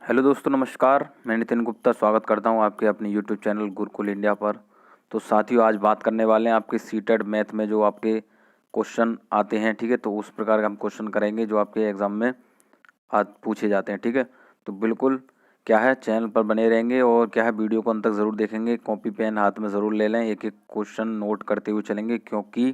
Hello दोस्तों, नमस्कार। मैं नितिन गुप्ता स्वागत करता हूं आपके अपने यूट्यूब चैनल गुरुकुल इंडिया पर। तो साथियों, आज बात करने वाले हैं आपके सीटेड मैथ में जो आपके क्वेश्चन आते हैं। ठीक है, तो उस प्रकार का हम क्वेश्चन करेंगे जो आपके एग्ज़ाम में आज पूछे जाते हैं। ठीक है, तो बिल्कुल क्या है, चैनल पर बने रहेंगे और क्या है, वीडियो को अंत तक ज़रूर देखेंगे। कॉपी पेन हाथ में ज़रूर ले लें, एक एक क्वेश्चन नोट करते हुए चलेंगे, क्योंकि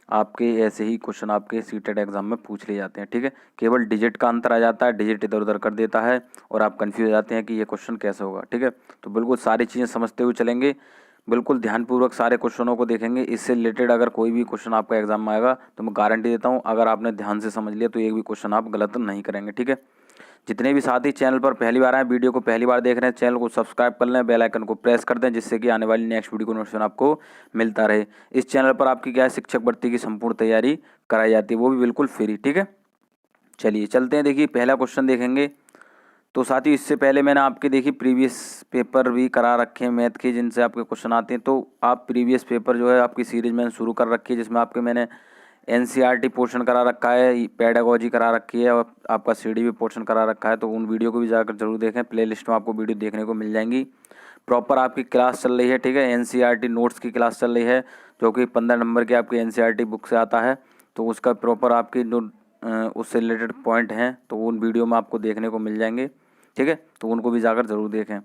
आपके ऐसे ही क्वेश्चन आपके सीटेड एग्जाम में पूछ लिए जाते हैं। ठीक है, केवल डिजिट का अंतर आ जाता है, डिजिट इधर उधर कर देता है और आप कंफ्यूज हो जाते हैं कि ये क्वेश्चन कैसे होगा। ठीक है, तो बिल्कुल सारी चीज़ें समझते हुए चलेंगे, बिल्कुल ध्यानपूर्वक सारे क्वेश्चनों को देखेंगे। इससे रिलेटेड अगर कोई भी क्वेश्चन आपका एग्जाम में आएगा तो मैं गारंटी देता हूँ, अगर आपने ध्यान से समझ लिया तो एक भी क्वेश्चन आप गलत नहीं करेंगे। ठीक है, जितने भी साथी चैनल पर पहली बार आए, वीडियो को पहली बार देख रहे हैं, चैनल को सब्सक्राइब कर लें, बेल आइकन को प्रेस कर दें, जिससे कि आने वाली नेक्स्ट वीडियो को नोटिफिकेशन आपको मिलता रहे। इस चैनल पर आपकी क्या है, शिक्षक भर्ती की संपूर्ण तैयारी कराई जाती है, वो भी बिल्कुल फ्री। ठीक है, चलिए चलते हैं। देखिए, पहला क्वेश्चन देखेंगे। तो साथियों, इससे पहले मैंने आपके देखिए प्रीवियस पेपर भी करा रखे हैं मैथ के, जिनसे आपके क्वेश्चन आते हैं। तो आप प्रीवियस पेपर जो है आपकी सीरीज मैंने शुरू कर रखी है, जिसमें आपके मैंने एनसीईआरटी पोर्शन करा रखा है, पेडागोजी करा रखी है और आपका सीडी भी पोर्शन करा रखा है। तो उन वीडियो को भी जाकर जरूर देखें, प्लेलिस्ट में आपको वीडियो देखने को मिल जाएंगी। प्रॉपर आपकी क्लास चल रही है। ठीक है, एनसीईआरटी नोट्स की क्लास चल रही है, जो कि 15 नंबर की आपकी एनसीईआरटी बुक से आता है। तो उसका प्रॉपर आपकी जो उससे रिलेटेड पॉइंट हैं तो उन वीडियो में आपको देखने को मिल जाएंगे। ठीक है, तो उनको भी जाकर ज़रूर देखें।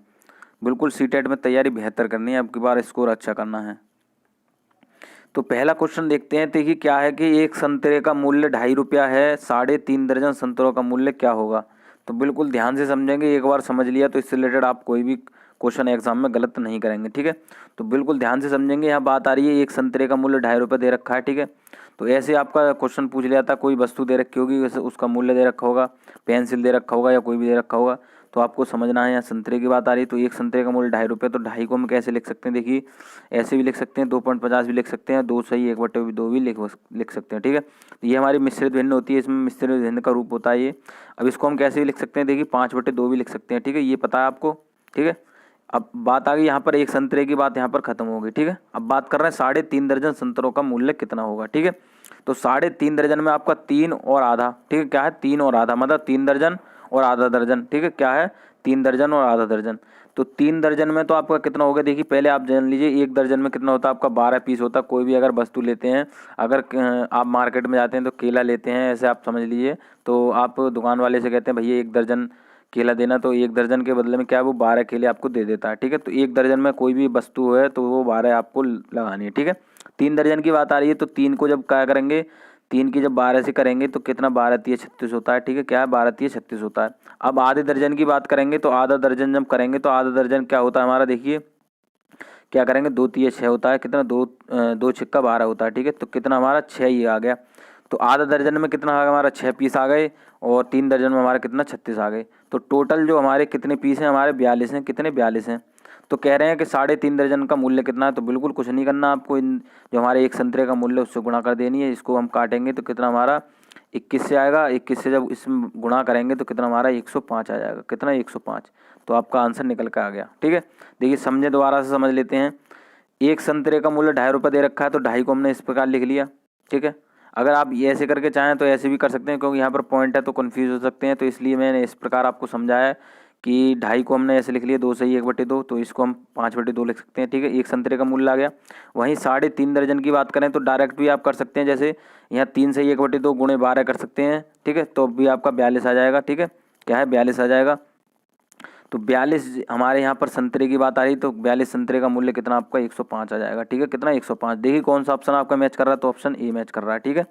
बिल्कुल सीटेट में तैयारी बेहतर करनी है, अब की बार स्कोर अच्छा करना है। तो पहला क्वेश्चन देखते हैं। देखिए क्या है कि एक संतरे का मूल्य 2.5 रुपया है, 3.5 दर्जन संतरों का मूल्य क्या होगा। तो बिल्कुल ध्यान से समझेंगे, एक बार समझ लिया तो इससे रिलेटेड आप कोई भी क्वेश्चन एग्जाम में गलत नहीं करेंगे। ठीक है, तो बिल्कुल ध्यान से समझेंगे। यहाँ बात आ रही है, एक संतरे का मूल्य 2.5 रुपये दे रखा है। ठीक है, तो ऐसे आपका क्वेश्चन पूछ लिया था, कोई वस्तु दे रखी होगी, वैसे उसका मूल्य दे रखा होगा, पेंसिल दे रखा होगा या कोई भी दे रखा होगा। तो आपको समझना है, यहाँ संतरे की बात आ रही है, तो एक संतरे का मूल्य 2.5 रुपये। तो 2.5 को हम कैसे लिख सकते हैं, देखिए ऐसे भी लिख सकते हैं, 2.50 भी लिख सकते हैं, 2 सही 1/2 भी लिख सकते हैं। ठीक है, तो ये हमारी मिश्रित भिन्न होती है, इसमें मिश्रित भिन्न का रूप होता है ये। अब इसको हम कैसे भी लिख सकते हैं, देखिए 5/2 भी लिख सकते हैं। ठीक है, ये पता है आपको। ठीक है, अब बात आ गई यहाँ पर एक संतरे की बात यहाँ पर खत्म हो गई। ठीक है, अब बात कर रहे हैं 3.5 दर्जन संतरों का मूल्य कितना होगा। ठीक है, तो 3.5 दर्जन में आपका 3 और आधा। ठीक है, क्या है, 3 और आधा, मतलब 3 दर्जन और आधा दर्जन। ठीक है, क्या है, 3 दर्जन और आधा दर्जन। तो 3 दर्जन में तो आपका कितना होगा, देखिए पहले आप जान लीजिए, एक दर्जन में कितना होता है आपका, 12 पीस होता है। कोई भी अगर वस्तु लेते हैं, अगर आप मार्केट में जाते हैं तो केला लेते हैं, ऐसे आप समझ लीजिए, तो आप दुकान वाले से कहते हैं भैया 1 दर्जन केला देना, तो 1 दर्जन के बदले में क्या है, वो 12 केले आपको दे देता है। ठीक है, तो 1 दर्जन में कोई भी वस्तु है तो वो 12 आपको लगानी है। ठीक है, 3 दर्जन की बात आ रही है, तो 3 को जब क्या करेंगे, 3 की जब 12 से करेंगे तो कितना, 12×3=36 होता है। ठीक है, क्या है, 12×3=36 होता है। अब आधे दर्जन की बात करेंगे, तो आधा दर्जन जब करेंगे तो आधा दर्जन क्या होता है हमारा, देखिए क्या करेंगे, 2×3=6 होता है, कितना, 2×6=12 होता है। ठीक है, तो कितना हमारा 6 ही आ गया। तो आधा दर्जन में कितना आ गया हमारा, 6 पीस आ गए, और 3 दर्जन में हमारा कितना, 36 आ गए। तो टोटल जो हमारे कितने पीस हैं, हमारे 42 हैं। कितने, 42 हैं। तो कह रहे हैं कि 3.5 दर्जन का मूल्य कितना है। तो बिल्कुल कुछ नहीं करना आपको, इन जो हमारे एक संतरे का मूल्य उससे गुणा कर देनी है। इसको हम काटेंगे तो कितना हमारा 21 से आएगा, 21 से जब इसमें गुणा करेंगे तो कितना हमारा 105 आ जाएगा। कितना, 105। तो आपका आंसर निकल के आ गया। ठीक है, देखिए समझे, दोबारा से समझ लेते हैं। एक संतरे का मूल्य 2.5 रुपये दे रखा है, तो 2.5 को हमने इस प्रकार लिख लिया। ठीक है, अगर आप ये ऐसे करके चाहें तो ऐसे भी कर सकते हैं, क्योंकि यहाँ पर पॉइंट है तो कन्फ्यूज हो सकते हैं, तो इसलिए मैंने इस प्रकार आपको समझाया है कि 2.5 को हमने ऐसे लिख लिया, 2 सही 1/2, तो इसको हम 5/2 लिख सकते हैं। ठीक है, एक संतरे का मूल्य आ गया। वहीं 3.5 दर्जन की बात करें तो डायरेक्ट भी आप कर सकते हैं, जैसे यहाँ 3 सही 1/2 गुणे 12 कर सकते हैं। ठीक है, तो भी आपका 42 आ जाएगा। ठीक है, क्या है, 42 आ जाएगा। तो 42 हमारे यहाँ पर संतरे की बात आ रही, तो 42 संतरे का मूल्य कितना आपका, 105 आ जाएगा। ठीक है, कितना, 105। देखिए कौन सा ऑप्शन आपका मैच कर रहा है, तो ऑप्शन ए मैच कर रहा है। ठीक है,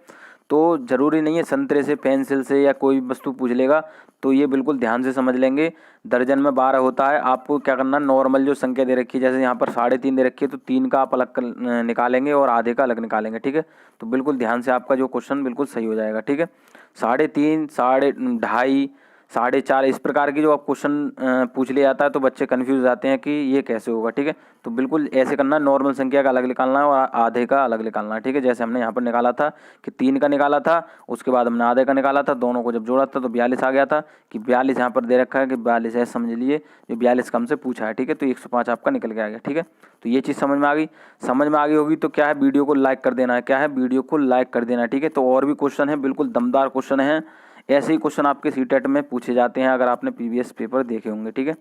तो जरूरी नहीं है संतरे से, पेंसिल से या कोई भी वस्तु पूछ लेगा तो ये बिल्कुल ध्यान से समझ लेंगे। दर्जन में 12 होता है, आपको क्या करना, नॉर्मल जो संख्या दे रखी है, जैसे यहाँ पर 3.5 दे रखी है, तो 3 का आप अलग निकालेंगे और आधे का अलग निकालेंगे। ठीक है, तो बिल्कुल ध्यान से आपका जो क्वेश्चन बिल्कुल सही हो जाएगा। ठीक है, 3.5, 2.5, 4.5 इस प्रकार की जो आप क्वेश्चन पूछ लिया जाता है तो बच्चे कंफ्यूज हो जाते हैं कि ये कैसे होगा। ठीक है, तो बिल्कुल ऐसे करना, नॉर्मल संख्या का अलग निकालना है और आधे का अलग निकालना है। ठीक है, जैसे हमने यहाँ पर निकाला था कि 3 का निकाला था, उसके बाद हमने आधे का निकाला था, दोनों को जब जोड़ा था तो 42 आ गया था। कि 42 यहाँ पर दे रखा है कि 42 ऐसे समझ लीजिए, जो 42 का हमसे पूछा है। ठीक है, तो 105 आपका निकल के आ गया। ठीक है, तो ये चीज़ समझ में आ गई। समझ में आ गई होगी तो क्या है, वीडियो को लाइक कर देना है। क्या है, वीडियो को लाइक कर देना है। ठीक है, तो और भी क्वेश्चन है, बिल्कुल दमदार क्वेश्चन है, ऐसे ही क्वेश्चन आपके सीटेट में पूछे जाते हैं अगर आपने प्रीवियस पेपर देखे होंगे, ठीक है।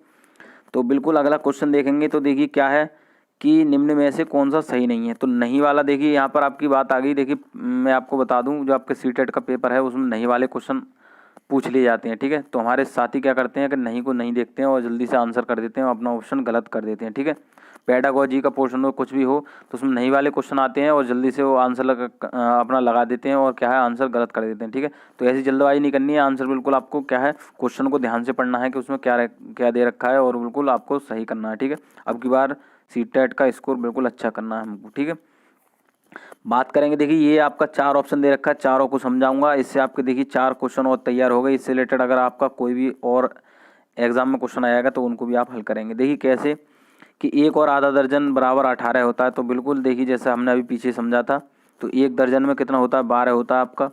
तो बिल्कुल अगला क्वेश्चन देखेंगे तो देखिए क्या है कि निम्न में से कौन सा सही नहीं है। तो नहीं वाला देखिए यहाँ पर आपकी बात आ गई। देखिए मैं आपको बता दूं, जो आपके सीटेट का पेपर है उसमें नहीं वाले क्वेश्चन पूछ लिए जाते हैं, ठीक है। तो हमारे साथी क्या करते हैं कि नहीं को नहीं देखते हैं और जल्दी से आंसर कर देते हैं, अपना ऑप्शन गलत कर देते हैं, ठीक है। पेडागोजी का पोर्शन हो कुछ भी हो तो उसमें नहीं वाले क्वेश्चन आते हैं और जल्दी से वो आंसर अपना लगा देते हैं और क्या है आंसर गलत कर देते हैं, ठीक है। तो ऐसी जल्दबाजी नहीं करनी है, आंसर बिल्कुल आपको क्या है क्वेश्चन को ध्यान से पढ़ना है कि उसमें क्या दे रखा है और बिल्कुल आपको सही करना है, ठीक है। अब की बार सीटेट का स्कोर बिल्कुल अच्छा करना है हमको, ठीक है। बात करेंगे, देखिए ये आपका 4 ऑप्शन दे रखा है, चारों को समझाऊंगा। इससे आपके देखिए 4 क्वेश्चन और तैयार हो गए। इससे रिलेटेड अगर आपका कोई भी और एग्जाम में क्वेश्चन आएगा तो उनको भी आप हल करेंगे। देखिए कैसे कि 1 और आधा दर्जन बराबर 18 होता है। तो बिल्कुल देखिए जैसे हमने अभी पीछे समझा था, तो 1 दर्जन में कितना होता है 12 होता है आपका,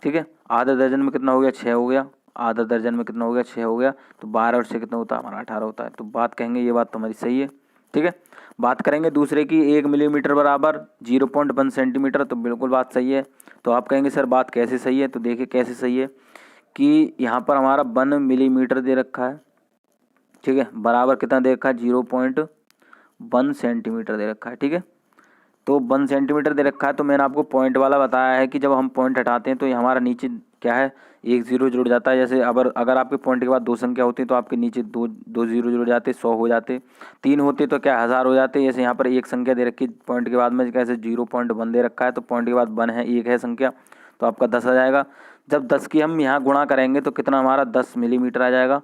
ठीक है। आधा दर्जन में कितना हो गया 6 हो गया, आधा दर्जन में कितना हो गया 6 हो गया। तो 12 और 6 कितना होता है हमारा 18 होता है। तो बात कहेंगे ये बात तुम्हारी सही है, ठीक है। बात करेंगे दूसरे की 1 मिलीमीटर बराबर 0.1 सेंटीमीटर। तो बिल्कुल बात सही है। तो आप कहेंगे सर बात कैसे सही है, तो देखिए कैसे सही है कि यहाँ पर हमारा 1 मिलीमीटर दे रखा है, ठीक है, बराबर कितना दे रखा है 0.1 सेंटीमीटर दे रखा है, ठीक है। तो 1 सेंटीमीटर दे रखा है। तो मैंने आपको पॉइंट वाला बताया है कि जब हम पॉइंट हटाते हैं तो ये हमारा नीचे क्या है 1 0 जुड़ जाता है। जैसे अगर आपके पॉइंट के बाद 2 संख्या होती है तो आपके नीचे 2 0 जुड़ जाते, 100 हो जाते। 3 होते तो क्या 1000 हो जाते। जैसे यहाँ पर एक संख्या दे रखी पॉइंट के बाद में, कैसे 0.1 दे रखा है तो पॉइंट के बाद 1 है, 1 है संख्या, तो आपका 10 आ जाएगा। जब 10 की हम यहाँ गुणा करेंगे तो कितना हमारा 10 मिलीमीटर आ जाएगा,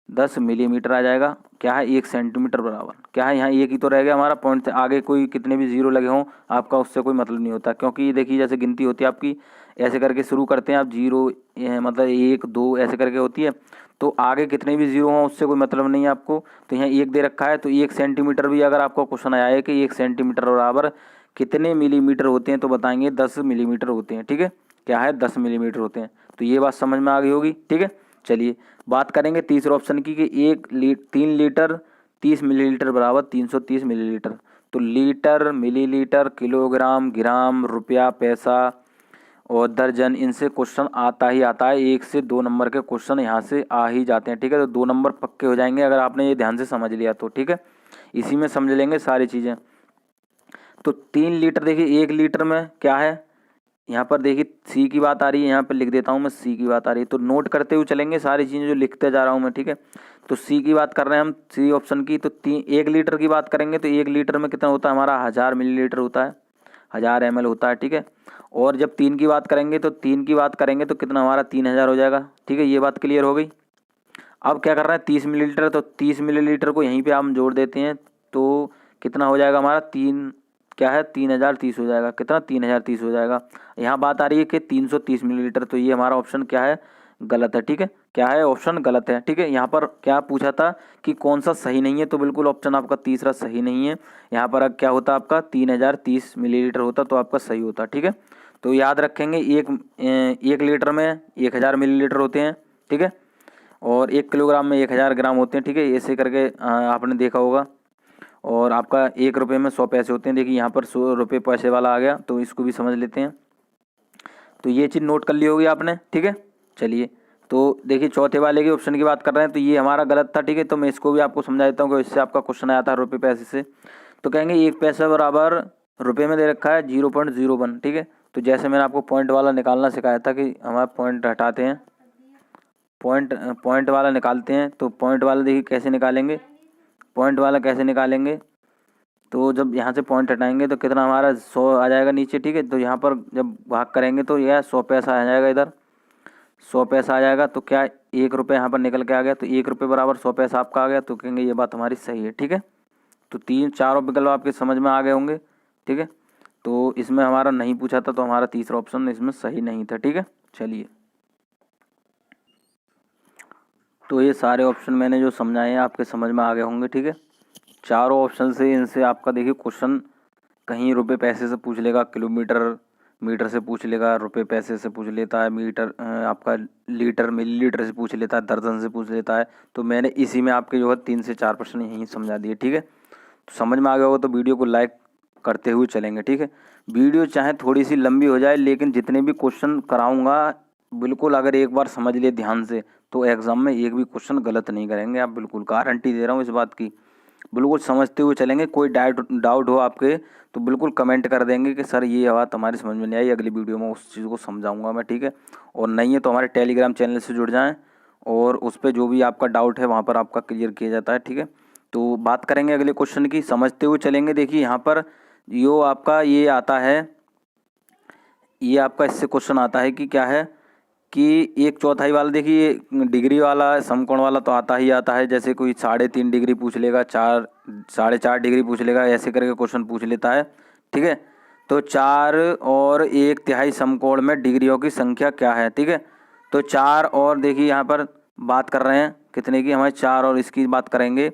10 मिलीमीटर आ जाएगा। क्या है 1 सेंटीमीटर बराबर क्या है, यहाँ एक ही तो रह गया हमारा पॉइंट से आगे कोई कितने भी जीरो लगे हों आपका उससे कोई मतलब नहीं होता, क्योंकि ये देखिए जैसे गिनती होती है आपकी ऐसे करके शुरू करते हैं आप 0 मतलब 1 2 ऐसे करके होती है। तो आगे कितने भी जीरो हों उससे कोई मतलब नहीं है आपको। तो यहाँ 1 दे रखा है तो 1 सेंटीमीटर भी अगर आपका क्वेश्चन आया है कि 1 सेंटीमीटर बराबर कितने मिलीमीटर होते हैं तो बताएंगे 10 मिलीमीटर होते हैं, ठीक है। क्या है 10 मिलीमीटर होते हैं। तो ये बात समझ में आ गई होगी, ठीक है। चलिए बात करेंगे तीसरे ऑप्शन की कि 3 लीटर 30 मिलीलीटर बराबर 330 मिलीलीटर। तो लीटर, मिलीलीटर, किलोग्राम, ग्राम, रुपया, पैसा और दर्जन, इनसे क्वेश्चन आता ही आता है। 1 से 2 नंबर के क्वेश्चन यहाँ से आ ही जाते हैं, ठीक है। तो 2 नंबर पक्के हो जाएंगे अगर आपने ये ध्यान से समझ लिया तो, ठीक है। इसी में समझ लेंगे सारी चीज़ें। तो 3 लीटर देखिए 1 लीटर में क्या है, यहाँ पर देखिए सी की बात आ रही है, यहाँ पर लिख देता हूँ मैं सी की बात आ रही है। तो नोट करते हुए चलेंगे सारी चीज़ें जो लिखते जा रहा हूँ मैं, ठीक है। तो सी की बात कर रहे हैं हम, सी ऑप्शन की। तो 1 लीटर की बात करेंगे तो 1 लीटर में कितना होता है हमारा 1000 मिलीलीटर होता है, 1000 ml होता है, ठीक है। और जब 3 की बात करेंगे तो 3 की बात करेंगे तो कितना हमारा 3000 हो जाएगा, ठीक है। ये बात क्लियर हो गई। अब क्या कर रहे हैं 30 मिलीलीटर, तो 30 मिलीलीटर को यहीं पे हम जोड़ देते हैं तो कितना हो जाएगा हमारा 3 क्या है 3030 हो जाएगा। कितना 3030 हो जाएगा। यहाँ बात आ रही है कि 330 मिलीलीटर। तो ये हमारा ऑप्शन क्या है गलत है, ठीक है। क्या है ऑप्शन गलत है, ठीक है। यहाँ पर क्या पूछा था कि कौन सा सही नहीं है, तो बिल्कुल ऑप्शन आपका तीसरा सही नहीं है। यहाँ पर क्या होता आपका 3030 मिलीलीटर होता तो आपका सही होता, ठीक है। तो याद रखेंगे 1 लीटर में 1000 मिलीलीटर होते हैं, ठीक है। और 1 किलोग्राम में 1000 ग्राम होते हैं, ठीक है। ऐसे करके आपने देखा होगा। और आपका 1 रुपये में 100 पैसे होते हैं। देखिए यहाँ पर 100 रुपये पैसे वाला आ गया, तो इसको भी समझ लेते हैं। तो ये चीज़ नोट कर ली होगी आपने, ठीक है। चलिए तो देखिए चौथे वाले के ऑप्शन की बात कर रहे हैं तो ये हमारा गलत था, ठीक है। तो मैं इसको भी आपको समझा देता हूँ कि इससे आपका क्वेश्चन आया था रुपये पैसे से। तो कहेंगे 1 पैसा बराबर रुपये में दे रखा है 0.01, ठीक है। तो जैसे मैंने आपको पॉइंट वाला निकालना सिखाया था कि हमारा पॉइंट हटाते हैं, पॉइंट वाला निकालते हैं। तो पॉइंट वाला देखिए कैसे निकालेंगे, पॉइंट वाला कैसे निकालेंगे। तो जब यहाँ से पॉइंट हटाएंगे तो कितना हमारा 100 आ जाएगा नीचे, ठीक है। तो यहाँ पर जब भाग करेंगे तो यह 100 पैसा आ जाएगा, इधर 100 पैसा आ जाएगा। तो क्या 1 रुपये यहाँ पर निकल के आ गया। तो 1 रुपये बराबर 100 पैसा आपका आ गया। तो कहेंगे ये बात हमारी सही है, ठीक है। तो 4 विकल्प आपके समझ में आ गए होंगे, ठीक है। तो इसमें हमारा नहीं पूछा था तो हमारा तीसरा ऑप्शन इसमें सही नहीं था, ठीक है। चलिए तो ये सारे ऑप्शन मैंने जो समझाए हैं आपके समझ में आ गए होंगे, ठीक है। चारों ऑप्शन से इनसे आपका देखिए क्वेश्चन कहीं रुपए पैसे से पूछ लेगा, किलोमीटर मीटर से पूछ लेगा, रुपए पैसे से पूछ लेता है, मीटर आपका लीटर मिलीलीटर से पूछ लेता है, दर्जन से पूछ लेता है। तो मैंने इसी में आपके जो है 3 से 4 प्रश्न यहीं समझा दिए, ठीक है। तो समझ में आ गया होगा तो वीडियो को लाइक करते हुए चलेंगे, ठीक है। वीडियो चाहे थोड़ी सी लंबी हो जाए लेकिन जितने भी क्वेश्चन कराऊंगा बिल्कुल अगर एक बार समझ लिए ध्यान से तो एग्ज़ाम में एक भी क्वेश्चन गलत नहीं करेंगे आप, बिल्कुल गारंटी दे रहा हूँ इस बात की। बिल्कुल समझते हुए चलेंगे, कोई डाउट हो आपके तो बिल्कुल कमेंट कर देंगे कि सर ये बात हमारी समझ में नहीं आई, अगली वीडियो में उस चीज़ को समझाऊंगा मैं, ठीक है। और नहीं है तो हमारे टेलीग्राम चैनल से जुड़ जाएं और उस पर जो भी आपका डाउट है वहाँ पर आपका क्लियर किया जाता है, ठीक है। तो बात करेंगे अगले क्वेश्चन की, समझते हुए चलेंगे। देखिए यहाँ पर यो आपका ये आता है, ये आपका इससे क्वेश्चन आता है कि क्या है कि एक चौथाई वाला, देखिए डिग्री वाला समकोण वाला तो आता ही आता है। जैसे कोई 3.5 डिग्री पूछ लेगा, 4.5 डिग्री पूछ लेगा, ऐसे करके क्वेश्चन पूछ लेता है, ठीक है। तो 4 और 1/3 समकोण में डिग्रियों की संख्या क्या है, ठीक है। तो 4 और देखिए यहाँ पर बात कर रहे हैं कितने की, हमें 4 और इसकी बात करेंगे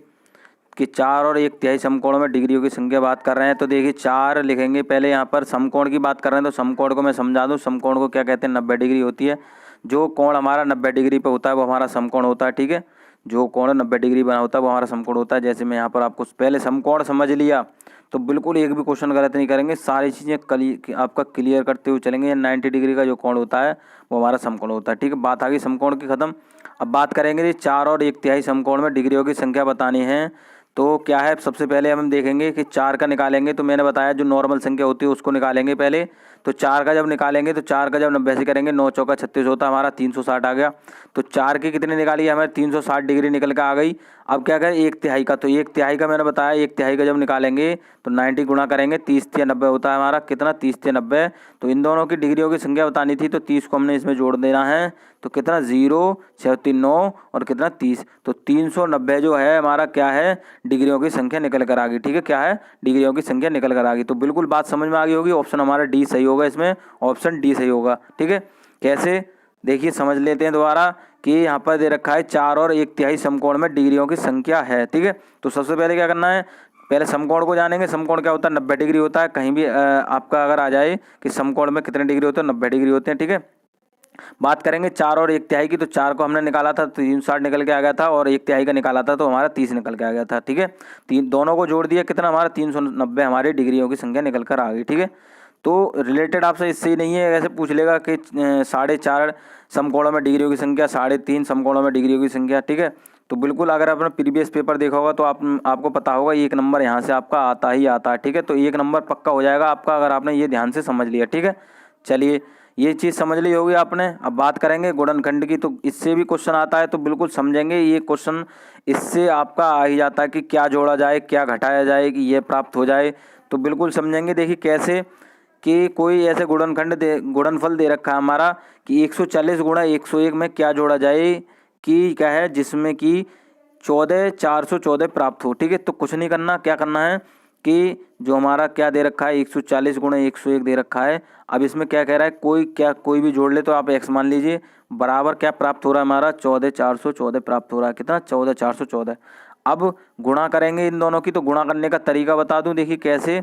कि 4 और 1/3 समकोण में डिग्रियों की संख्या बात कर रहे हैं। तो देखिए 4 लिखेंगे पहले, यहाँ पर समकोण की बात कर रहे हैं तो समकोण को मैं समझा दूँ। समकोण को क्या कहते हैं, 90 डिग्री होती है। जो कोण हमारा 90 डिग्री पे होता है वो हमारा समकोण होता है, ठीक है। जो कोण 90 डिग्री बना होता है वो हमारा समकोण होता है। जैसे मैं यहाँ पर आपको पहले समकोण समझ लिया तो बिल्कुल एक भी क्वेश्चन गलत नहीं करेंगे, सारी चीज़ें आपका क्लियर करते हुए चलेंगे। 90 डिग्री का जो कोण होता है वो हमारा समकोण होता है, ठीक है। बात आ गई समकोण की ख़त्म। अब बात करेंगे 4 और 1/3 समकोण में डिग्रियों की संख्या बतानी है। तो क्या है, सबसे पहले हम देखेंगे कि 4 का निकालेंगे तो मैंने बताया जो नॉर्मल संख्या होती है उसको निकालेंगे पहले। तो 4 का जब निकालेंगे तो 4 का जब 90 से करेंगे, 9 चौका 36 होता है हमारा, 360 आ गया। तो 4 की कितनी निकाली, हमें 360 डिग्री निकल के आ गई। अब क्या करें, 1/3 का, तो 1/3 का मैंने बताया, 1/3 का जब निकालेंगे तो 90 गुणा करेंगे, 30/90 होता है हमारा, कितना 30/90। तो इन दोनों की डिग्रियों की संख्या बतानी थी तो 30 को हमने इसमें जोड़ देना है। तो कितना 0 6 3 9 और कितना 30, तो 390 जो है हमारा क्या है, डिग्रियों की संख्या निकल कर आ गई, ठीक है। क्या है, डिग्रियों की संख्या निकल कर आ गई। तो बिल्कुल बात समझ में आ गई होगी, ऑप्शन हमारा डी सही होगा, इसमें ऑप्शन डी सही होगा, ठीक है। कैसे, देखिए समझ लेते हैं दोबारा कि यहाँ पर दे रखा है 4 और 1/3 समकोण में डिग्रियों की संख्या है, ठीक है। तो सबसे पहले क्या करना है, पहले समकोण को जानेंगे। समकोण क्या होता है, 90 डिग्री होता है। कहीं भी आपका अगर आ जाए कि समकोण में कितने डिग्री होते हैं, 90 डिग्री होते हैं, ठीक है। बात करेंगे 4 और 1/3 की, तो 4 को हमने निकाला था तो 360 निकल के आ गया था, और 1/3 का निकाला था तो हमारा 30 निकल के आ गया था, ठीक है। तीन दोनों को जोड़ दिया, कितना हमारा 390 हमारी डिग्रियों की संख्या निकल कर आ गई, ठीक है। तो रिलेटेड आपसे इससे ही नहीं है, ऐसे पूछ लेगा कि 4.5 समकोणों में डिग्रियों की संख्या, 3.5 समकोणों में डिग्रियों की संख्या, ठीक है। तो बिल्कुल अगर आपने प्रीवियस पेपर देखा होगा तो आपको पता होगा 1 नंबर यहाँ से आपका आता ही आता है, ठीक है। तो 1 नंबर पक्का हो जाएगा आपका अगर आपने ये ध्यान से समझ लिया, ठीक है। चलिए ये चीज़ समझ ली होगी आपने। अब बात करेंगे गुणनखंड की, तो इससे भी क्वेश्चन आता है तो बिल्कुल समझेंगे। ये क्वेश्चन इससे आपका आ ही जाता है कि क्या जोड़ा जाए, क्या घटाया जाए कि ये प्राप्त हो जाए, तो बिल्कुल समझेंगे। देखिए कैसे कि कोई ऐसे गुणनफल दे रखा है हमारा कि 140 गुणा 101 में क्या जोड़ा जाए कि क्या है, जिसमें कि 14,414 प्राप्त हो, ठीक है। तो कुछ नहीं करना, क्या करना है कि जो हमारा क्या दे रखा है 140 गुणा 101 दे रखा है। अब इसमें क्या कह रहा है, कोई भी जोड़ ले तो आप x मान लीजिए, बराबर क्या प्राप्त हो रहा है हमारा 14,414 प्राप्त हो रहा है। कितना 14,414। अब गुणा करेंगे इन दोनों की, तो गुणा करने का तरीका बता दूं, देखिए कैसे।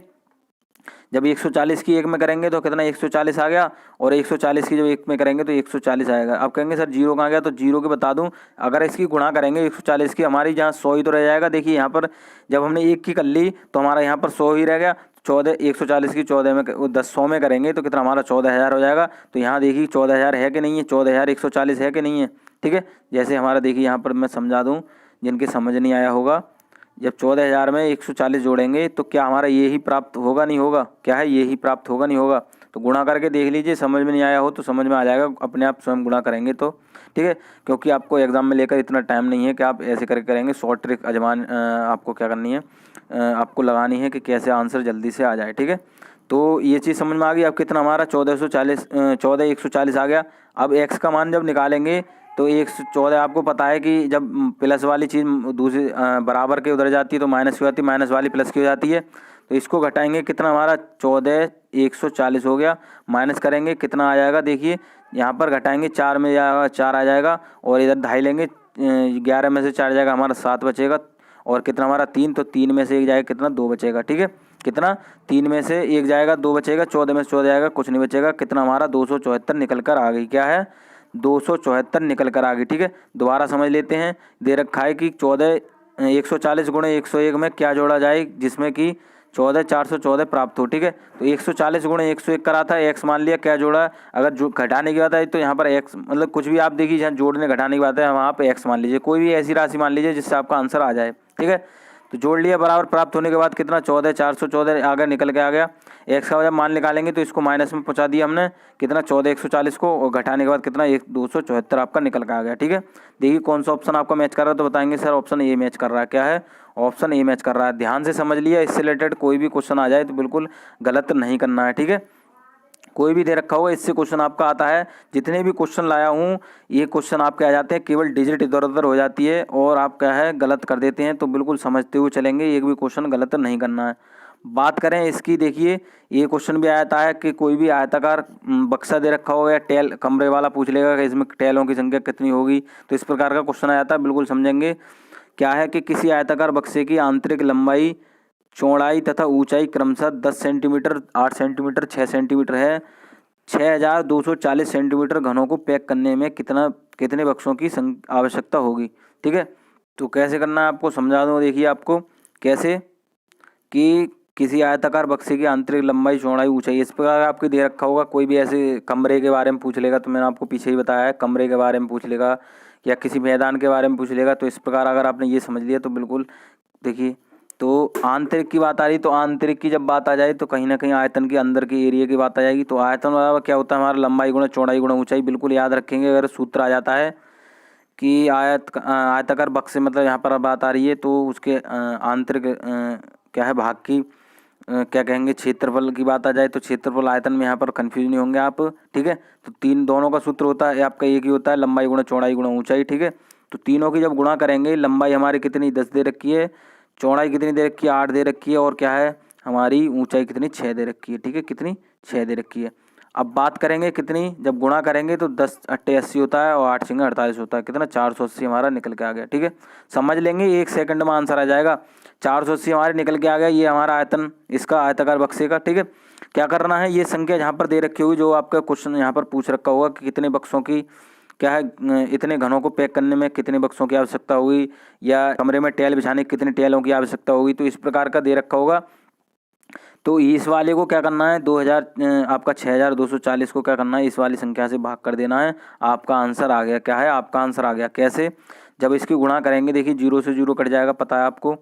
जब 140 की 1 में करेंगे तो कितना 140 आ गया, और 140 की जब 1 में करेंगे तो 140 आएगा। अब कहेंगे सर जीरो कहाँ गया, तो जीरो के बता दूं, अगर इसकी गुणा करेंगे 140 की, हमारी जहाँ 100 ही तो रह जाएगा। देखिए यहाँ पर जब हमने 1 की कर ली तो हमारा यहाँ पर 100 ही रह गया। 140 की 14 में 100 में करेंगे तो कितना हमारा 14,000 हो जाएगा। तो यहाँ देखिए 14,000 है कि नहीं है, 14,140 है कि नहीं है, ठीक है। जैसे हमारा देखिए यहाँ पर मैं समझा दूँ जिनके समझ नहीं आया होगा, जब 14,000 में 140 जोड़ेंगे तो क्या हमारा ये ही प्राप्त होगा, नहीं होगा, क्या है ये ही प्राप्त होगा, नहीं होगा। तो गुणा करके देख लीजिए, समझ में नहीं आया हो तो समझ में आ जाएगा, अपने आप स्वयं गुणा करेंगे तो, ठीक है। क्योंकि आपको एग्जाम में लेकर इतना टाइम नहीं है कि आप ऐसे करके करेंगे। शॉर्ट ट्रिक आपको क्या करनी है, आपको लगानी है कि कैसे आंसर जल्दी से आ जाए, ठीक है। तो ये चीज़ समझ में आ गई। अब कितना हमारा 14,140 आ गया। अब x का मान जब निकालेंगे तो 114, आपको पता है कि जब प्लस वाली चीज़ दूसरी बराबर के उधर जाती है तो माइनस की जाती है, माइनस वाली प्लस की हो जाती है। तो इसको घटाएंगे, कितना हमारा 14,140 हो गया। माइनस करेंगे कितना आ जाएगा, देखिए यहाँ पर घटाएंगे 4 में जाएगा, 4 आ जाएगा, और इधर ढाई लेंगे, 11 में से 4 जाएगा हमारा 7 बचेगा, और कितना हमारा 3, तो 3 में से 1 जाएगा, कितना 2 बचेगा, ठीक है। कितना 3 में से 1 जाएगा 2 बचेगा, 14 में से 14 जाएगा, कुछ नहीं बचेगा। कितना हमारा 274 निकल कर आ गई, क्या है 274 निकल कर आ गई, ठीक है। दोबारा समझ लेते हैं, दे रखा है कि 140 गुणे 101 में क्या जोड़ा जाए, जिसमें कि 14,414 प्राप्त हो। ठीक है, तो 140 गुणे 101 करा था, x मान लिया, क्या जोड़ा, अगर जो घटाने की बात है तो यहाँ पर x मतलब कुछ भी आप देखिए, जहाँ जोड़ने घटाने की बात है वहाँ पे x मान लीजिए, कोई भी ऐसी राशि मान लीजिए जिससे आपका आंसर आ जाए। ठीक है, तो जोड़ लिया, बराबर प्राप्त होने के बाद कितना 14,414 आगे निकल के आ गया। x का जब मान निकालेंगे तो इसको माइनस में पहुँचा दिया हमने, कितना 14,140 को, और घटाने के बाद कितना 274 आपका निकल के आ गया। ठीक है, देखिए कौन सा ऑप्शन आपका मैच कर रहा है, तो बताएंगे सर ऑप्शन ए मैच कर रहा है। क्या है, ऑप्शन ए मैच कर रहा है। ध्यान से समझ लिया, इससे रिलेटेड कोई भी क्वेश्चन आ जाए तो बिल्कुल गलत नहीं करना है। ठीक है, कोई भी दे रखा होगा इससे क्वेश्चन आपका आता है। जितने भी क्वेश्चन लाया हूँ ये क्वेश्चन आपके आ जाते हैं, केवल डिजिट इधर उधर हो जाती है और आप क्या है गलत कर देते हैं, तो बिल्कुल समझते हुए चलेंगे, एक भी क्वेश्चन गलत नहीं करना है। बात करें इसकी, देखिए ये क्वेश्चन भी आता है कि कोई भी आयताकार बक्सा दे रखा होगा या टेल कमरे वाला पूछ लेगा कि इसमें टेलों की संख्या कितनी होगी, तो इस प्रकार का क्वेश्चन आ जाता है, बिल्कुल समझेंगे। क्या है कि किसी आयताकार बक्से की आंतरिक लंबाई, चौड़ाई तथा ऊंचाई क्रमशः 10 सेंटीमीटर, 8 सेंटीमीटर, 6 सेंटीमीटर है। 6,240 सेंटीमीटर घनों को पैक करने में कितने बक्सों की आवश्यकता होगी। ठीक है, तो कैसे करना है आपको समझा दूँ। देखिए आपको कैसे, कि किसी आयताकार बक्से की आंतरिक लंबाई, चौड़ाई, ऊंचाई, इस प्रकार आपके दे रखा होगा। कोई भी ऐसे कमरे के बारे में पूछ लेगा, तो मैंने आपको पीछे ही बताया है, कमरे के बारे में पूछ लेगा या किसी मैदान के बारे में पूछ लेगा, तो इस प्रकार अगर आपने ये समझ लिया तो बिल्कुल देखिए। तो आंतरिक की बात आ रही, तो आंतरिक की जब बात आ जाए तो कहीं ना कहीं आयतन के अंदर के एरिया की बात आ जाएगी। तो आयतन बराबर क्या होता है हमारा, लंबाई गुणा चौड़ाई गुणा ऊंचाई। बिल्कुल याद रखेंगे, अगर सूत्र आ जाता है कि आयताकार बक्से, मतलब यहाँ पर बात आ रही है तो उसके आंतरिक क्या है भाग की क्या कहेंगे, क्षेत्रफल की बात आ जाए तो क्षेत्रफल आयतन में यहाँ पर कन्फ्यूज नहीं होंगे आप। ठीक है, तो दोनों का सूत्र होता है आपका एक ही होता है, लंबाई गुणा चौड़ाई गुणा ऊंचाई। ठीक है, तो तीनों की जब गुणा करेंगे, लंबाई हमारी कितनी 10 दे रखी है, चौड़ाई कितनी दे रखी है 8 दे रखी है, और क्या है हमारी ऊंचाई कितनी 6 दे रखी है। ठीक है, कितनी 6 दे रखी है। अब बात करेंगे कितनी, जब गुणा करेंगे तो 10 8 80 होता है और 8 6 48 होता है, कितना 480 हमारा निकल के आ गया। ठीक है, समझ लेंगे, 1 सेकंड में आंसर आ जाएगा। 480 हमारे निकल के आ गया, ये हमारा आयतन इसका आयताकार बक्से का। ठीक है, क्या करना है, ये संख्या जहाँ पर दे रखी होगी, जो आपका क्वेश्चन यहाँ पर पूछ रखा होगा कि कितने बक्सों की क्या है, इतने घनों को पैक करने में कितने बक्सों की आवश्यकता होगी, या कमरे में टेल बिछाने की कितने टेलों की आवश्यकता होगी, तो इस प्रकार का दे रखा होगा। तो इस वाले को क्या करना है, 2000 आपका 6,240 को क्या करना है, इस वाली संख्या से भाग कर देना है, आपका आंसर आ गया। क्या है, आपका आंसर आ गया। कैसे, जब इसकी गुणा करेंगे, देखिए 0 से 0 कट जाएगा, पता है आपको।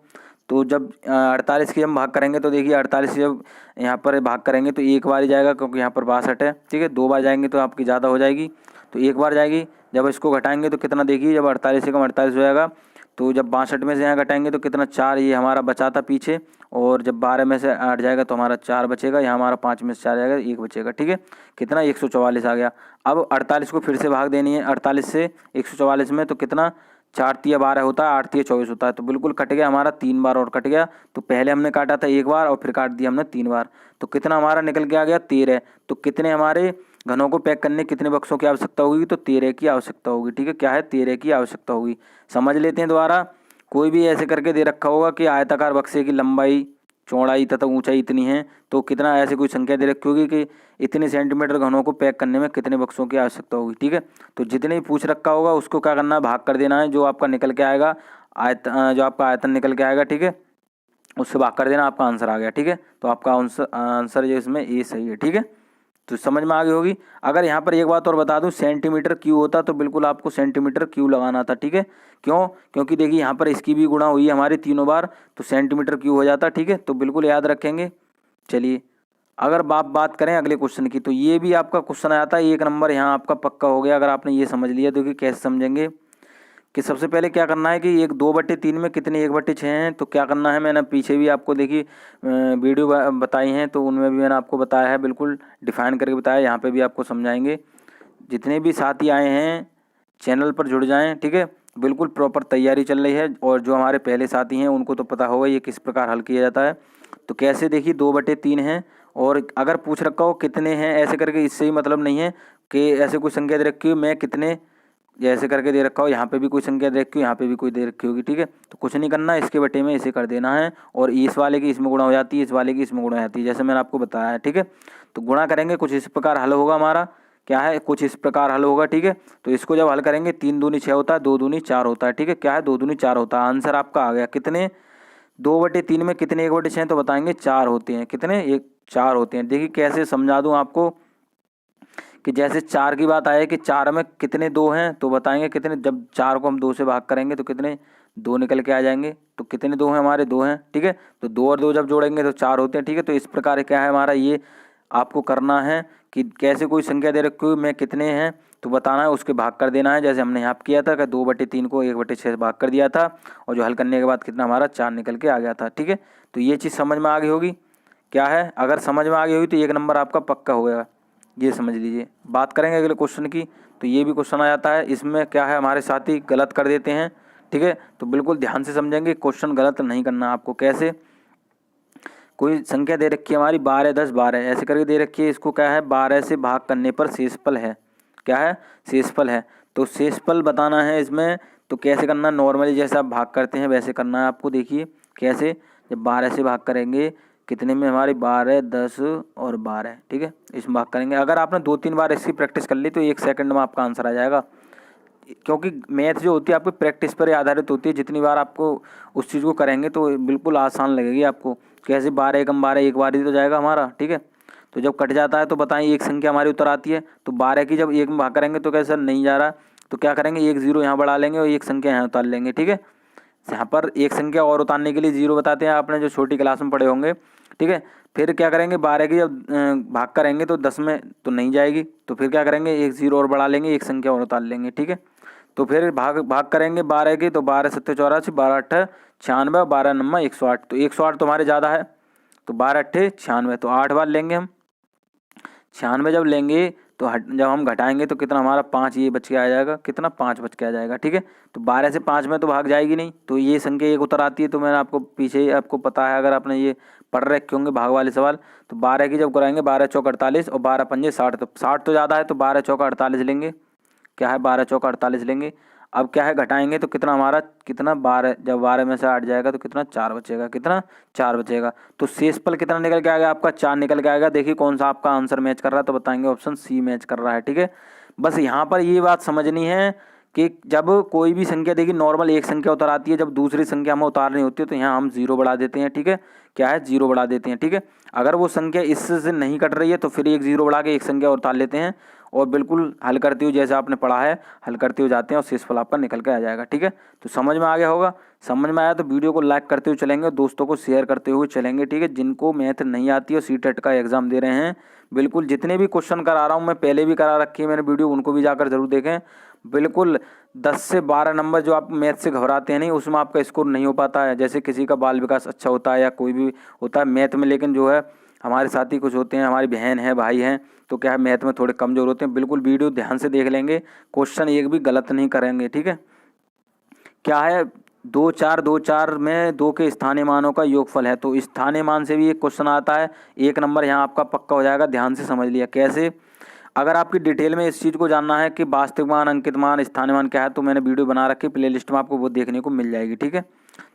तो जब 48 की हम भाग करेंगे तो देखिए 48 से जब यहाँ पर भाग करेंगे तो एक बार ही जाएगा, क्योंकि यहाँ पर 62 है। ठीक है, 2 बार जाएंगे तो आपकी ज़्यादा हो जाएगी, तो एक बार जाएगी। जब इसको घटाएंगे तो कितना, देखिए जब 48 से कम 48 हो जाएगा, तो जब 62 में से यहाँ घटाएंगे तो कितना 4, ये हमारा बचा था पीछे, और जब 12 में से 8 जाएगा तो हमारा 4 बचेगा, यहाँ हमारा 5 में से 4 जाएगा, 1 बचेगा। ठीक है, कितना 144 आ गया। अब 48 को फिर से भाग देनी है, 48 से 144 में, तो कितना 4 तिया 12 होता है, 8 तिया 24 होता है, तो बिल्कुल कट गया हमारा, 3 बार और कट गया। तो पहले हमने काटा था 1 बार और फिर काट दिया हमने 3 बार, तो कितना हमारा निकल के आ गया 13। तो कितने हमारे घनों को पैक करने कितने बक्सों की आवश्यकता होगी, तो 13 की आवश्यकता होगी। ठीक है, क्या है, 13 की आवश्यकता होगी। समझ लेते हैं दोबारा। कोई भी ऐसे करके दे रखा होगा कि आयताकार बक्से की लंबाई, चौड़ाई तथा ऊंचाई इतनी है, तो कितना ऐसे कोई संख्या दे रखी होगी कि इतने सेंटीमीटर घनों को पैक करने में कितने बक्सों की आवश्यकता होगी। ठीक है, तो जितने भी पूछ रखा होगा उसको क्या करना है, भाग कर देना है, जो आपका निकल के आएगा जो आपका आयतन निकल के आएगा। ठीक है, उससे भाग कर देना, आपका आंसर आ गया। ठीक है, तो आपका आंसर जो इसमें ए सही है। ठीक है, तो समझ में आ गई होगी। अगर यहाँ पर एक बात और बता दूं, सेंटीमीटर क्यू होता तो बिल्कुल आपको सेंटीमीटर क्यू लगाना था। ठीक है, क्यों, क्योंकि देखिए यहाँ पर इसकी भी गुणा हुई है हमारी तीनों बार, तो सेंटीमीटर क्यू हो जाता। ठीक है, तो बिल्कुल याद रखेंगे। चलिए, अगर बात करें अगले क्वेश्चन की, तो ये भी आपका क्वेश्चन आया था 1 नंबर, यहाँ आपका पक्का हो गया अगर आपने ये समझ लिया। तो कि कैसे समझेंगे, कि सबसे पहले क्या करना है कि 2/3 में कितने 1/6 हैं, तो क्या करना है, मैंने पीछे भी आपको देखिए वीडियो बताई हैं, तो उनमें भी मैंने आपको बताया है, बिल्कुल डिफाइन करके बताया, यहाँ पे भी आपको समझाएंगे। जितने भी साथी आए हैं चैनल पर जुड़ जाएं। ठीक है, बिल्कुल प्रॉपर तैयारी चल रही है, और जो हमारे पहले साथी हैं उनको तो पता होगा ये किस प्रकार हल किया जाता है। तो कैसे, देखिए 2/3 हैं, और अगर पूछ रखा हो कितने हैं ऐसे करके, इससे ही मतलब नहीं है कि ऐसे कोई संख्या दे रखी हो, मैं कितने ऐसे करके दे रखा हो, यहाँ पे भी कोई संख्या दे रखी हो, यहाँ पे भी कोई दे रखी होगी। ठीक है, तो कुछ नहीं करना, इसके बटे में इसे कर देना है, और इस वाले की इसमें गुणा हो जाती है, इस वाले की इसमें गुणा हो जाती है, जैसे मैंने आपको बताया है। ठीक है, तो गुणा करेंगे, कुछ इस प्रकार हल होगा हमारा। क्या है, कुछ इस प्रकार हल होगा। ठीक है, तो इसको जब हल करेंगे 3 दूनी 6 होता है, 2 दूनी 4 होता है। ठीक है, क्या है, 2 दूनी 4 होता है। आंसर आपका आ गया कितने, 2/3 में कितने 1/6 तो बताएंगे 4 होते हैं। कितने? 4 होते हैं। देखिए कैसे समझा दूं आपको कि जैसे 4 की बात आए कि 4 में कितने 2 हैं तो बताएंगे कितने। जब 4 को हम 2 से भाग करेंगे तो कितने 2 निकल के आ जाएंगे। तो कितने 2 हैं हमारे? 2 हैं। ठीक है, तो 2 और 2 जब जोड़ेंगे तो 4 होते हैं। ठीक है, तो इस प्रकार क्या है हमारा, ये आपको करना है कि कैसे कोई संख्या दे रखी हुई में कितने हैं तो बताना है, उसके भाग कर देना है। जैसे हमने यहाँ किया था कि 2/3 को 1/6 से भाग कर दिया था और जो हल करने के बाद कितना हमारा 4 निकल के आ गया था। ठीक है, तो ये चीज़ समझ में आ गई होगी। क्या है, अगर समझ में आ गई होगी तो 1 नंबर आपका पक्का हो गया, ये समझ लीजिए। बात करेंगे अगले क्वेश्चन की, तो ये भी क्वेश्चन आ जाता है। इसमें क्या है, हमारे साथी गलत कर देते हैं। ठीक है, तो बिल्कुल ध्यान से समझेंगे, क्वेश्चन गलत नहीं करना आपको। कैसे, कोई संख्या दे रखी है हमारी 12, 10, 12 ऐसे करके दे रखी है। इसको क्या है, 12 से भाग करने पर शेषफल है। क्या है? शेषफल है। तो शेषफल बताना है इसमें, तो कैसे करना, नॉर्मली जैसे आप भाग करते हैं वैसे करना है आपको। देखिए कैसे, जब 12 से भाग करेंगे कितने में हमारी 12, 10 और 12। ठीक है, इसमें भाग करेंगे। अगर आपने 2-3 बार इसकी प्रैक्टिस कर ली तो 1 सेकंड में आपका आंसर आ जाएगा। क्योंकि मैथ जो होती है आपकी प्रैक्टिस पर आधारित होती है। जितनी बार आपको उस चीज़ को करेंगे तो बिल्कुल आसान लगेगी आपको। कैसे 12 एकम 12 एक बार ही तो जाएगा हमारा। ठीक है, तो जब कट जाता है तो बताएं एक संख्या हमारी उतर आती है। तो 12 की जब 1 में भाग करेंगे तो कैसे नहीं जा रहा, तो क्या करेंगे, 1 0 यहाँ बढ़ा लेंगे और एक संख्या यहाँ उतार लेंगे। ठीक है, यहाँ पर एक संख्या और उतारने के लिए 0 बताते हैं, आपने जो छोटी क्लास में पढ़े होंगे। ठीक है, फिर क्या करेंगे, 12 की जब भाग करेंगे तो 10 में तो नहीं जाएगी, तो फिर क्या करेंगे, 1 0 और बढ़ा लेंगे, एक संख्या और उतार लेंगे। ठीक है, तो फिर भाग करेंगे 12 की, तो 12 7 84, 12 8 96, 12 9 108। तो 108 तुम्हारे ज़्यादा है, तो 12 8 96, तो 8 बार लेंगे हम। 96 जब लेंगे तो जब हम घटाएंगे तो कितना हमारा 5 ये बच के आ जाएगा। कितना? 5 बच के आ जाएगा। ठीक है, तो 12 से 5 में तो भाग जाएगी नहीं, तो ये संख्या एक उतर आती है। तो मैंने आपको पीछे ही आपको पता है, अगर आपने ये पढ़ रखे होंगे भाग वाले सवाल, तो 12 की जब कराएंगे 12 चौक 48 और 12 पंजे 60, तो 60 तो ज़्यादा है, तो 12 चौक 48 लेंगे। क्या है, 12 चौक 48 लेंगे। अब क्या है, घटाएंगे तो कितना हमारा, कितना 12, जब 12 में से 8 जाएगा तो कितना 4 बचेगा। कितना? 4 बचेगा। तो शेषफल कितना निकल के आएगा आपका? 4 निकल के आएगा। देखिए कौन सा आपका आंसर मैच कर रहा है, तो बताएंगे ऑप्शन सी मैच कर रहा है। ठीक है, बस यहाँ पर ये बात समझनी है कि जब कोई भी संख्या, देखिए नॉर्मल एक संख्या उतर आती है, जब दूसरी संख्या हमें उतारनी होती है तो यहाँ हम 0 बढ़ा देते हैं। ठीक है, क्या है, 0 बढ़ा देते हैं। ठीक है, अगर वो संख्या इससे नहीं कट रही है तो फिर एक 0 बढ़ा के एक संख्या उतार लेते हैं और बिल्कुल हल करते हुए, जैसे आपने पढ़ा है हल करते हुए जाते हैं और शेषफल आपका निकल के आ जाएगा। ठीक है, तो समझ में आ गया होगा। समझ में आया तो वीडियो को लाइक करते हुए चलेंगे, दोस्तों को शेयर करते हुए चलेंगे। ठीक है, जिनको मैथ नहीं आती और सीटेट का एग्जाम दे रहे हैं, बिल्कुल जितने भी क्वेश्चन करा रहा हूँ मैं, पहले भी करा रखी है मैंने वीडियो, उनको भी जाकर जरूर देखें। बिल्कुल 10 से 12 नंबर जो आप मैथ से घबराते हैं नहीं, उसमें आपका स्कोर नहीं हो पाता है। जैसे किसी का बाल विकास अच्छा होता है या कोई भी होता है मैथ में, लेकिन जो है हमारे साथी कुछ होते हैं, हमारी बहन है, भाई हैं, तो क्या है मैथ में थोड़े कमज़ोर होते हैं। बिल्कुल वीडियो ध्यान से देख लेंगे, क्वेश्चन एक भी गलत नहीं करेंगे। ठीक है, क्या है, 2 4 2 4 में 2 के स्थानीय मानों का योगफल है। तो स्थानीय मान से भी एक क्वेश्चन आता है, 1 नंबर यहाँ आपका पक्का हो जाएगा। ध्यान से समझ लिया। कैसे, अगर आपकी डिटेल में इस चीज़ को जानना है कि वास्तविक मान, अंकित मान, स्थानीय मान क्या है, तो मैंने वीडियो बना रखी, प्ले लिस्ट में आपको वो देखने को मिल जाएगी। ठीक है,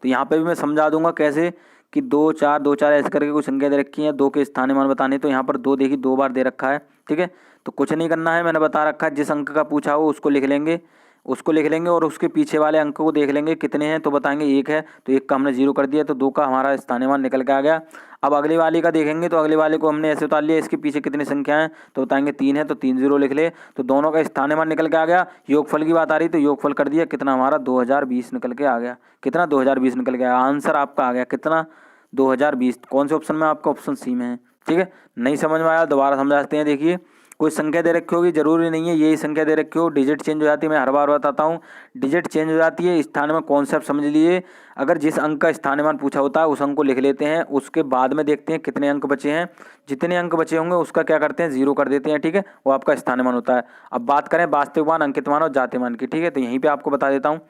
तो यहाँ पे भी मैं समझा दूंगा कैसे कि 2 4 2 4 ऐसे करके कुछ संख्या दे रखी है, 2 के स्थानीय मान बताने। तो यहाँ पर 2 देखिए 2 बार दे रखा है। ठीक है, तो कुछ नहीं करना है, मैंने बता रखा है, जिस अंक का पूछा हो उसको लिख लेंगे, और उसके पीछे वाले अंक को देख लेंगे कितने हैं, तो बताएंगे 1 है, तो 1 का हमने 0 कर दिया, तो 2 का हमारा स्थानीय मान निकल के आ गया। अब अगले वाले का देखेंगे, तो अगले वाले को हमने ऐसे उतार लिया, इसके पीछे कितनी संख्या है, तो बताएंगे 3 है, तो 3 0 लिख ले, तो दोनों का स्थानीय मान निकल के आ गया। योगफल की बात आ रही, तो योगफल कर दिया, कितना हमारा 2020 निकल के आ गया। कितना? 2020 निकल के आया। आंसर आपका आ गया कितना? 2020। कौन से ऑप्शन में? आपका ऑप्शन सी में है। ठीक है, नहीं समझ में आया दोबारा समझाते हैं। देखिए कोई संख्या दे रखी होगी, जरूरी नहीं है यही संख्या दे रखी हो, डिजिट चेंज हो जाती है, मैं हर बार बताता हूँ, डिजिट चेंज हो जाती है। स्थान में कॉन्सेप्ट समझ लिए, अगर जिस अंक का स्थानीय मान पूछा होता है उस अंक को लिख लेते हैं, उसके बाद में देखते हैं कितने अंक बचे हैं, जितने अंक बचे होंगे उसका क्या करते हैं 0 कर देते हैं। ठीक है, वो आपका स्थानीय मान होता है। अब बात करें वास्तविक मान, अंकित मान और जाति मान की। ठीक है, तो यहीं पर आपको बता देता हूँ,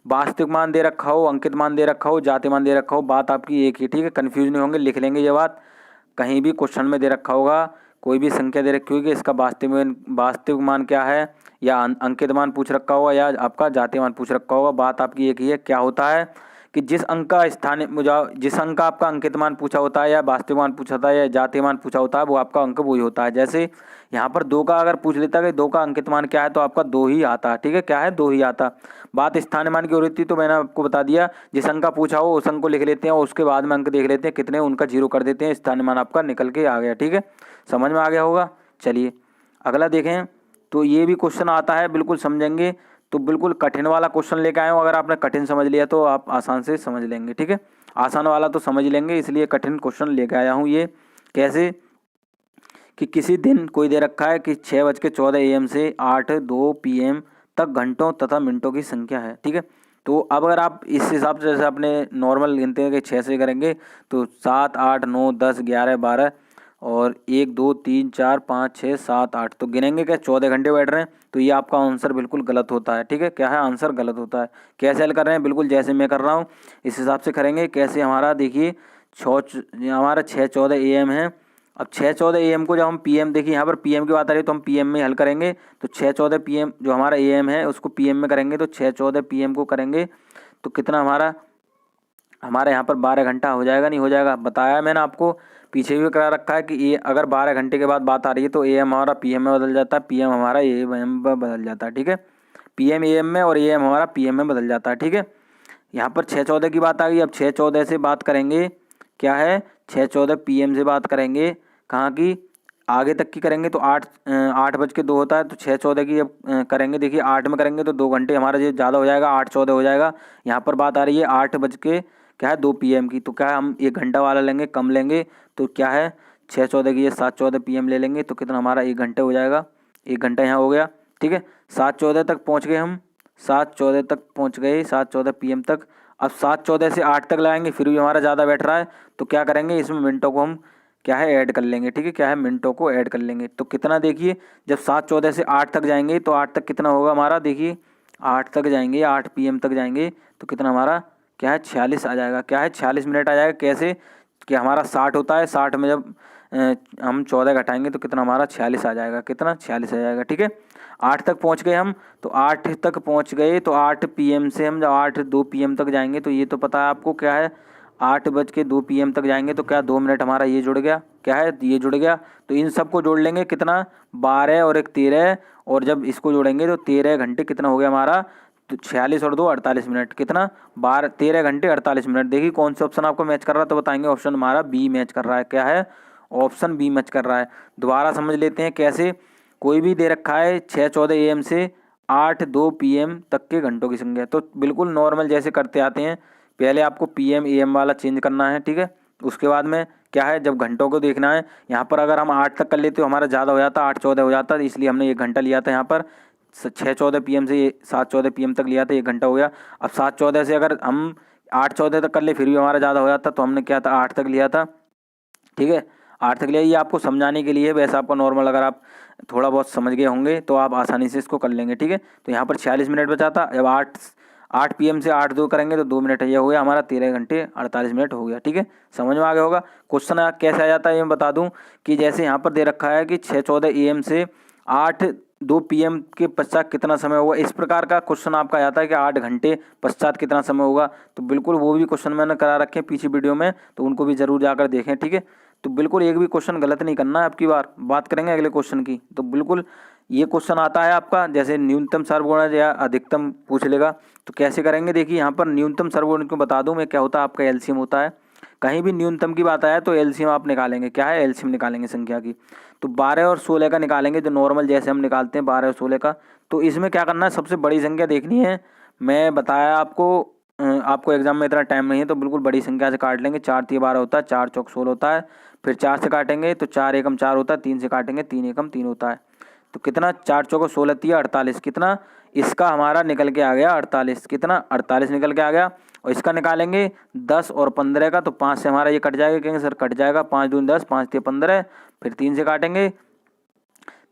वास्तविक मान दे रखा हो, अंकित मान दे रखा हो, जाति मान दे रखा हो, बात आपकी एक ही। ठीक है, कन्फ्यूज नहीं होंगे, लिख लेंगे ये बात। कहीं भी क्वेश्चन में दे रखा होगा, कोई भी संख्या दे रखी होगी, इसका वास्तविक मान क्या है, या अंकित मान पूछ रखा होगा, या आपका जातीय मान पूछ रखा होगा, बात आपकी एक ही है। क्या होता है कि जिस अंक का जिस अंक का आपका अंकित मान पूछा होता है या वास्तविक मान पूछा होता है या जातीय मान पूछा होता है वो आपका अंक वही होता है। जैसे यहाँ पर 2 का अगर पूछ लेता है कि 2 का अंकित मान क्या है तो आपका 2 ही आता, ठीक है, क्या है 2 ही आता। बात स्थानीय मान की हो रही थी तो मैंने आपको बता दिया, जिस अंक का पूछा हो उस अंक को लिख लेते हैं और उसके बाद में अंक देख लेते हैं कितने, उनका 0 कर देते हैं, स्थानीय मान आपका निकल के आ गया। ठीक है, समझ में आ गया होगा। चलिए अगला देखें, तो ये भी क्वेश्चन आता है, बिल्कुल समझेंगे। तो बिल्कुल कठिन वाला क्वेश्चन लेके आए हूँ, अगर आपने कठिन समझ लिया तो आप आसान से समझ लेंगे। ठीक है, आसान वाला तो समझ लेंगे, इसलिए कठिन क्वेश्चन लेके आया हूँ। ये कैसे कि किसी दिन कोई दे रखा है कि 6:14 AM से 8:02 PM तक घंटों तथा मिनटों की संख्या है। ठीक है, तो अब अगर आप इस हिसाब से, जैसे अपने नॉर्मल गिनते हैं कि 6 से करेंगे तो 7, 8, 9, 10, 11, 12 और 1, 2, 3, 4, 5, 6, 7, 8 तो गिनेंगे क्या 14 घंटे बैठ रहे हैं, तो ये आपका आंसर बिल्कुल गलत होता है। ठीक है, क्या है, आंसर गलत होता है। कैसे हल कर रहे हैं, बिल्कुल जैसे मैं कर रहा हूँ इस हिसाब से करेंगे। कैसे, हमारा देखिए हमारा 6:14 AM है। अब 6:14 AM को जब हम PM, देखिए यहाँ पर PM की बात आ रही है तो हम PM में हल करेंगे। तो 6:14 PM जो हमारा AM है उसको PM में करेंगे, तो 6:14 PM को करेंगे तो कितना हमारे यहाँ पर 12 घंटा हो जाएगा, नहीं हो जाएगा, बताया मैंने आपको, पीछे भी करा रखा है कि ये अगर 12 घंटे के बाद बात आ रही है तो AM हमारा PM में बदल जाता है, PM हमारा AM में बदल जाता है। ठीक है, PM AM में और AM हमारा PM में बदल जाता है। ठीक है, यहाँ पर 6:14 की बात आ गई। अब 6:14 से बात करेंगे, क्या है, 6:14 PM से बात करेंगे, कहाँ की, आगे तक की करेंगे तो 8:02 होता है, तो 6:14 की अब करेंगे, देखिए 8 में करेंगे तो 2 घंटे हमारा ये ज़्यादा हो जाएगा, 8:14 हो जाएगा। यहाँ पर बात आ रही है 8:02 PM की, तो क्या है, हम 1 घंटा वाला लेंगे, कम लेंगे, तो क्या है 6:14 की ये 7:14 PM ले लेंगे, तो कितना हमारा 1 घंटे हो जाएगा, 1 घंटा यहाँ हो गया। ठीक है, 7:14 तक पहुँच गए हम, 7:14 तक पहुँच गए, 7:14 PM तक। अब 7:14 से 8 तक लगाएंगे, फिर भी हमारा ज़्यादा बैठ रहा है, तो क्या करेंगे, इसमें मिनटों को हम क्या है ऐड कर लेंगे। ठीक है, क्या है, मिनटों को ऐड कर लेंगे, तो कितना, देखिए जब 7:14 से 8 तक जाएंगे तो 8 तक कितना होगा हमारा, देखिए 8 तक जाएंगे, 8 PM तक जाएंगे तो कितना हमारा क्या है 46 आ जाएगा, क्या है 46 मिनट आ जाएगा। कैसे कि हमारा 60 होता है, 60 में जब हम 14 घटाएंगे तो कितना हमारा 46 आ जाएगा, कितना 46 आ जाएगा। ठीक है, 8 तक पहुंच गए हम, तो 8 तक पहुंच गए तो 8 PM से हम जब 8:02 PM तक जाएंगे तो ये तो पता है आपको, क्या है 8:02 PM तक जाएंगे तो क्या 2 मिनट हमारा ये जुड़ गया, क्या है ये जुड़ गया। तो इन सबको जोड़ लेंगे, कितना 12 और 1 13, और जब इसको जोड़ेंगे तो 13 घंटे कितना हो गया हमारा, तो 46 और 2 48 मिनट, कितना 13 घंटे 48 मिनट। देखिए कौन सा ऑप्शन आपको मैच कर रहा है, तो बताएंगे ऑप्शन हमारा बी मैच कर रहा है, क्या है, ऑप्शन बी मैच कर रहा है। दोबारा समझ लेते हैं कैसे, कोई भी दे रखा है 6:14 AM से 8:02 PM तक के घंटों की संख्या, तो बिल्कुल नॉर्मल जैसे करते आते हैं, पहले आपको PM AM वाला चेंज करना है। ठीक है, उसके बाद में क्या है, जब घंटों को देखना है, यहाँ पर अगर हम 8 तक कर लेते तो हमारा ज़्यादा हो जाता, 8:14 हो जाता, इसलिए हमने 1 घंटा लिया था। यहाँ पर 6:14 PM से 7:14 PM तक लिया था, 1 घंटा हो गया। अब 7:14 से अगर हम 8:14 तक कर ले फिर भी हमारा ज़्यादा हो जाता, तो हमने क्या था 8 तक लिया था। ठीक है, 8 तक लिया, ये आपको समझाने के लिए, वैसे आपको नॉर्मल अगर आप थोड़ा बहुत समझ गए होंगे तो आप आसानी से इसको कर लेंगे। ठीक है, तो यहाँ पर 46 मिनट बचा था, जब 8 PM से 8:02 करेंगे तो 2 मिनट ये हो गया हमारा, 13 घंटे 48 मिनट हो गया। ठीक है, समझ में आ गया होगा। क्वेश्चन कैसे आ जाता है ये मैं बता दूं, कि जैसे यहाँ पर दे रखा है कि 6:14 AM से 8:02 PM के पश्चात कितना समय होगा, इस प्रकार का क्वेश्चन आपका आता है कि 8 घंटे पश्चात कितना समय होगा, तो बिल्कुल वो भी क्वेश्चन मैंने करा रखे हैं पीछे वीडियो में, तो उनको भी जरूर जाकर देखें। ठीक है, तो बिल्कुल एक भी क्वेश्चन गलत नहीं करना है। आपकी बात करेंगे अगले क्वेश्चन की, तो बिल्कुल ये क्वेश्चन आता है आपका, जैसे न्यूनतम सर्वगुणज या अधिकतम पूछ लेगा, तो कैसे करेंगे, देखिए यहाँ पर न्यूनतम सर्वगुणज को बता दूं मैं, क्या होता है आपका एलसीएम होता है। कहीं भी न्यूनतम की बात आया तो एलसीएम आप निकालेंगे, क्या है एलसीएम निकालेंगे संख्या की, तो 12 और 16 का निकालेंगे, जो नॉर्मल जैसे हम निकालते हैं 12 और 16 का। तो इसमें क्या करना है, सबसे बड़ी संख्या देखनी है। मैं बताया आपको एग्जाम में इतना टाइम नहीं है, तो बिल्कुल बड़ी संख्या से काट लेंगे। 4 3 12 होता है, 4 चौक 16 होता है, फिर 4 से काटेंगे तो 4 एकम 4 होता है, 3 से काटेंगे 3 एकम 3 होता है, तो कितना 4 चौको 16 3 48, कितना इसका हमारा निकल के आ गया 48, कितना 48 निकल के आ गया। और इसका निकालेंगे 10 और 15 का, तो 5 से हमारा ये कट जाएगा, कहेंगे सर कट जाएगा, 5 दूनी 10, 5 3 15, फिर 3 से काटेंगे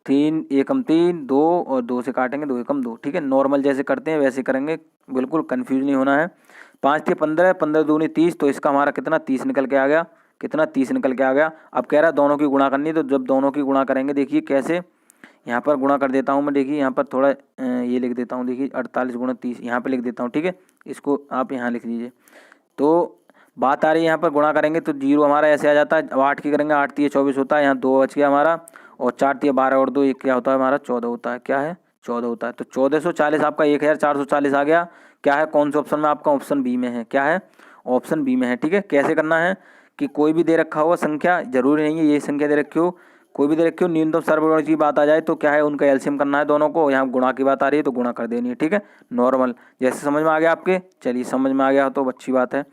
3 एकम 3 2, और 2 से काटेंगे 2 एकम 2। ठीक है, नॉर्मल जैसे करते हैं वैसे करेंगे, बिल्कुल कंफ्यूज नहीं होना है। 5 3 15, 15 दूनी 30, तो इसका हमारा कितना 30 निकल के आ गया, कितना 30 निकल के आ गया। अब कह रहा है दोनों की गुणा करनी, तो जब दोनों की गुणा करेंगे, देखिए कैसे, यहाँ पर गुणा कर देता हूँ मैं, देखिए यहाँ पर थोड़ा ये लिख देता हूँ, देखिए 48 × 30 यहाँ पे लिख देता हूँ। ठीक है, इसको आप यहाँ लिख लीजिए, तो बात आ रही है यहाँ पर गुणा करेंगे तो 0 हमारा ऐसे आ जाता है। अब 8 की करेंगे, 8 तिये 24 होता है, यहाँ 2 बच गया हमारा, और 4 तिये 12 और 2 एक क्या होता है हमारा 14 होता है। क्या है 14 होता है। तो 1440 आपका 1440 आ गया। क्या है कौन से ऑप्शन में? आपका ऑप्शन बी में है। क्या है? ऑप्शन बी में है। ठीक है, कैसे करना है कि कोई भी दे रखा हुआ संख्या, जरूरी नहीं है ये संख्या दे रखी हो, कोई भी दे रखी हो, न्यूनतम सर्वगुणक की बात आ जाए तो क्या है उनका एलसीएम करना है दोनों को। यहाँ गुणा की बात आ रही है तो गुणा कर देनी है। ठीक है, नॉर्मल। जैसे समझ में आ गया आपके? चलिए समझ में आ गया तो अच्छी बात है।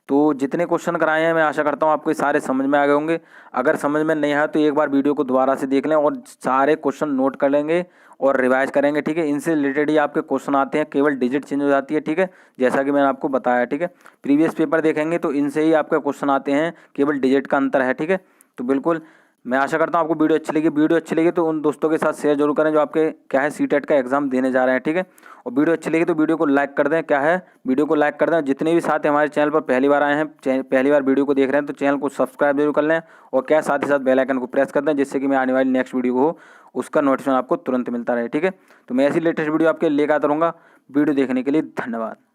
तो जितने क्वेश्चन कराए हैं मैं आशा करता हूँ आपको सारे समझ में आ गए होंगे। अगर समझ में नहीं आया तो एक बार वीडियो को दोबारा से देख लें और सारे क्वेश्चन नोट कर लेंगे और रिवाइज करेंगे। ठीक है, इनसे रिलेटेड ही आपके क्वेश्चन आते हैं, केवल डिजिट चेंज हो जाती है। ठीक है, जैसा कि मैंने आपको बताया। ठीक है, प्रीवियस पेपर देखेंगे तो इनसे ही आपके क्वेश्चन आते हैं, केवल डिजिट का अंतर है। ठीक है, तो बिल्कुल मैं आशा करता हूँ आपको वीडियो अच्छी लगी। वीडियो अच्छी लगी तो उन दोस्तों के साथ शेयर जरूर करें जो आपके क्या है सीटेट का एग्जाम देने जा रहे हैं। ठीक है, और वीडियो अच्छी लगी तो वीडियो को लाइक कर दें। क्या है, वीडियो को लाइक कर दें। जितने भी साथी हमारे चैनल पर पहली बार आए हैं, पहली बार वीडियो को देख रहे हैं, तो चैनल को सब्सक्राइब जरूर कर लें और क्या साथ ही साथ बेल आइकन को प्रेस कर दें, जिससे कि मैं आने वाली नेक्स्ट वीडियो हो उसका नोटिफिकेशन आपको तुरंत मिलता रहे। ठीक है, तो मैं ऐसी लेटेस्ट वीडियो आपके लेकर आता रहूँगा। वीडियो देखने के लिए धन्यवाद।